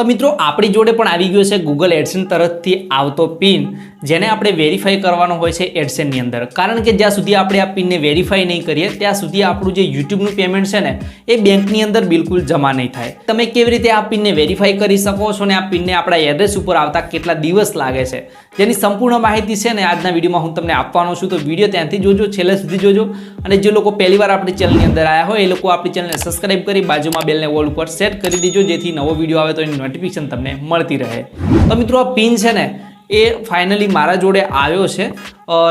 तो मित्रों आपणी जोड़े पण आवी गयो छे गूगल एडसेंस तरफथी आवतो पिन जेने आपणे वेरीफाई करवानो होय छे एडसेंस नी अंदर। कारण के ज्यां सुधी आपणे आ पिन ने वेरीफाई नहीं करीए त्यां सुधी आपणुं जे यूट्यूब नुं पेमेंट छे ने ए बेंकनी अंदर बिल्कुल जमा नहीं थाय। तमे केवी रीते आ पिन ने वेरीफाई करी शको छो ने आ पिन ने आपणा एड्रेस उपर आवता केटला दिवस लागे छे जेनी संपूर्ण माहिती छे ने आजना विडियोमां हुं तमने आपवानो छुं। तो विडियो त्यांथी जोजो, छेल्ले सुधी जोजो। अने जे लोको पहेलीवार आपणी चेनलनी अंदर आया होय ए लोको आपणी चेनलने सब्सक्राइब करी बाजुमां बेलने ऑल उपर सेट करी दीजो जेथी नवो विडियो आवे तो एनी नोटिफिकेशन तमने मळती रहे। तो मित्रों आ पिन छे ने ए फाइनली मारा जोड़े आव्यो छे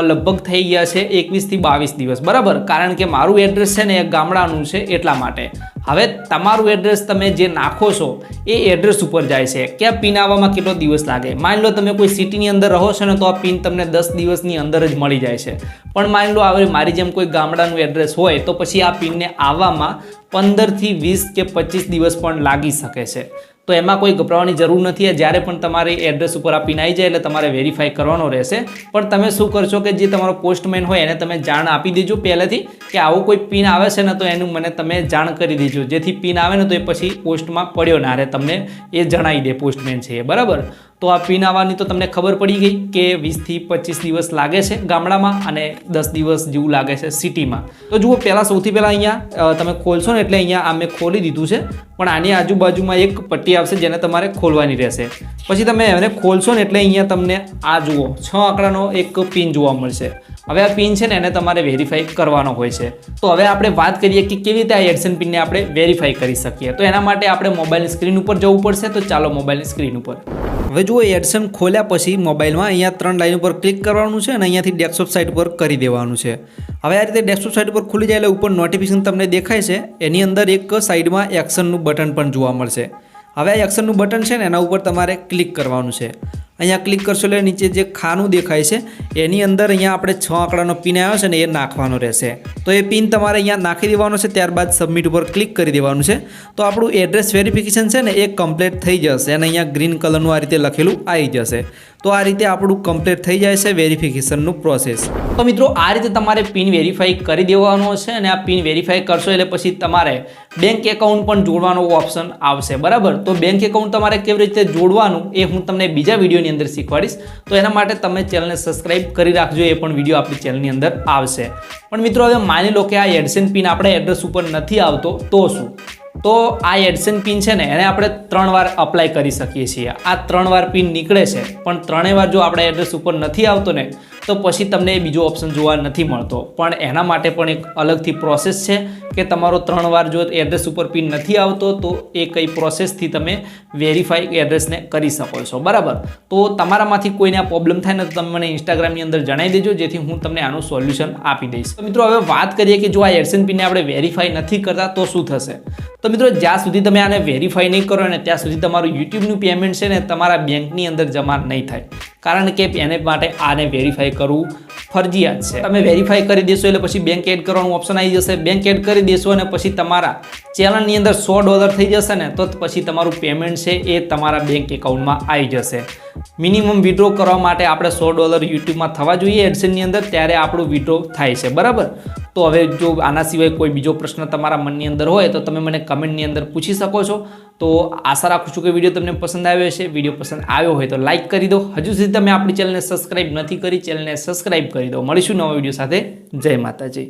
लगभग थई गया छे 21 થી 22 दिवस बराबर। कारण के मारू एड्रेस छे ने एक गामडानुं छे एटला माटे। हवे तमारू एड्रेस तमे जे नाखो छो ए एड्रेस उपर जाय छे के आ पिन आववामां केटलो दिवस लागे। मान लो तमे कोई सिटीनी अंदर रहो छो ने तो आ पिन तमने 10 दिवसनी अंदर ज मळी जाय छे। पण मान लो आवे मारी जेम कोई गामडानुं एड्रेस होय तो पछी आ पिन ने आववामां 15 થી 20 કે 25 दिवस पण लागी शके छे। तो एमां कोई गभरावानी जरूर नथी। ज्यारे पण तमारे एड्रेस उपर आ पिन आई जाय एटले तमारे वेरीफाई करवानो रहेशे। पण तमे शुं करशो के जे तमारो पोस्टमेन होय एने तमे जाण आपी देजो पहेलेथी के आवो कोई पिन आवे छे ने तो एनुं मने तमे जाण करी देजो जेथी पिन आवे ने तो ए पछी पोस्टमां पड्यो ना रहे, तमने ए जणावी दे पोस्टमेन छे ए बराबर। तो आ पिन आववानी तो तमने खबर पड़ी गई के 20 થી 25 दिवस लागे छे गामडामां अने 10 दिवस जेवुं लागे छे सिटीमां। तो जुओ पहेला सौथी पहेला अहींया तमे खोलशो ने एटले अहींया आ मैं खोली दीधुं छे पण आनी आजुबाजुमां एक पट्टी आवशे जेने तमारे खोलवानी रहेशे। पछी तमे एने खोलशो ने एटले अहींया तमने आ जुओ 6 आंकड़ानो एक पिन जोवा मळशे। हवे आ पिन छे ने एने तमारे वेरीफाई करवानो होय छे। तो हवे आपणे वात करीए के केवी रीते आ एडसेंस पिन ने आपणे वेरीफाई करी शकीए। तो एना माटे आपणे मोबाइलनी स्क्रीन उपर जवुं पड़शे। तो चालो मोबाइलनी स्क्रीन उपर हवे जुओ एडसेंस खोल्या पछी मोबाइलमां अहींया 3 लाइन पर क्लिक करवानुं छे अने अहींयाथी डेस्कटॉप साइट पर करी देवानुं छे। हवे आ रीते डेस्कटॉप साइट पर खुली जाय એટલે ઉપર નોટિફિકેશન તમને દેખાય છે એની અંદર એક સાઈડમાં એક્શનનું બટન પણ જોવા મળશે। હવે આ એક્શનનું બટન છે ને એના ઉપર તમારે ક્લિક કરવાનું છે। અહીંયા ક્લિક કરશો એટલે નીચે જે ખાનું દેખાય છે એની અંદર અહીંયા આપણે 6 આંકડાનો પિન આવ્યો છે ને એ નાખવાનો રહેશે। તો એ પિન તમારે અહીંયા નાખી દેવાનો છે, ત્યારબાદ સબમિટ ઉપર ક્લિક કરી દેવાનું છે। તો આપણું એડ્રેસ વેરિફિકેશન છે ને એ કમ્પ્લીટ થઈ જશે અને અહીંયા ગ્રીન કલરનું આ રીતે લખેલું આવી જશે। તો આ રીતે આપણું કમ્પ્લીટ થઈ જાય છે વેરિફિકેશનનું પ્રોસેસ। તો મિત્રો આ રીતે તમારે પિન વેરીફાઈ કરી દેવાનો છે અને આ પિન વેરીફાઈ કરશો એટલે પછી તમારે બેંક એકાઉન્ટ પણ જોડવાનો ઓપ્શન આવશે બરાબર। તો બેંક એકાઉન્ટ તમારે કેવી રીતે જોડવાનું એ હું તમને બીજા વિડીયોની અંદર શીખવાડીશ। તો એના માટે તમે ચેનલને સબસ્ક્રાઇબ કરી રાખજો, એ પણ વિડીયો આપણી ચેનલની અંદર આવશે। પણ મિત્રો હવે માની લો કે આ એડસેન્સ પિન આપણા એડ્રેસ ઉપર નથી આવતો તો શું? तो आ एडसेंस पिन है ने एने आपणे 3 वार अप्लाय करी सकीए छीए। आ 3 वार पिन निकळे छे पण 3 वार जो आपणे एड्रेस उपर नथी आवतो ने तो पछी तमने बीजो ऑप्शन जोवा नथी मळतो। पण एना माटे पण एक अलगथी प्रोसेस छे के तमारो 3 वार जो एड्रेस उपर पिन नथी आवतो तो ए कई प्रोसेस थी तमे वेरीफाई एड्रेस ने करी शको छो बराबर। तो तमारामांथी कोईने आ प्रॉब्लम थाय ने तो तमे मने इंस्टाग्राम नी अंदर जणावी देजो जेथी हूँ तमने आनुं सोल्यूशन आपी दईश। तो मित्रों हवे वात करीए के जो आ एडसेंस पिन ने आपणे वेरीफाई नथी करता तो शुं थशे। तो मित्रों ज्यां सुधी तमे आने वेरीफाई नहीं करो ने त्यां सुधी तमारुं यूट्यूबनुं पेमेंट छे ने तमारा बेंकनी अंदर जमा नहीं थाय। कारण के एने माटे आने वेरीफाई करवुं फरजियात छे। तमे वेरीफाई करी देशो એટલે પછી બેંક એડ કરવાનું ઓપ્શન આવી જશે। બેંક એડ કરી દેશો અને પછી તમારા ચેનલની અંદર $100 થઈ જશે ને તો પછી તમારું પેમેન્ટ છે એ તમારા બેંક એકાઉન્ટમાં આવી જશે। મિનિમમ વિથડ્રો કરવા માટે આપણે $100 યુટ્યુબમાં થવા જોઈએ એડસેન્સની અંદર, ત્યારે આપણું વિથડ્રો થાય છે બરાબર। તો હવે જો આના સિવાય કોઈ બીજો પ્રશ્ન તમારા મનની અંદર હોય તો તમે મને કમેન્ટની અંદર પૂછી શકો છો। તો આશા રાખું છું કે વિડીયો તમને પસંદ આવ્યો હશે। વિડીયો પસંદ આવ્યો હોય તો લાઇક કરી દો। હજુ સુધી તમે આપણી ચેનલને સબસ્ક્રાઇબ નથી કરી, ચેનલને સબસ્ક્રાઇબ કરી દો। મળીશું નવા વિડીયો સાથે। જય માતાજી।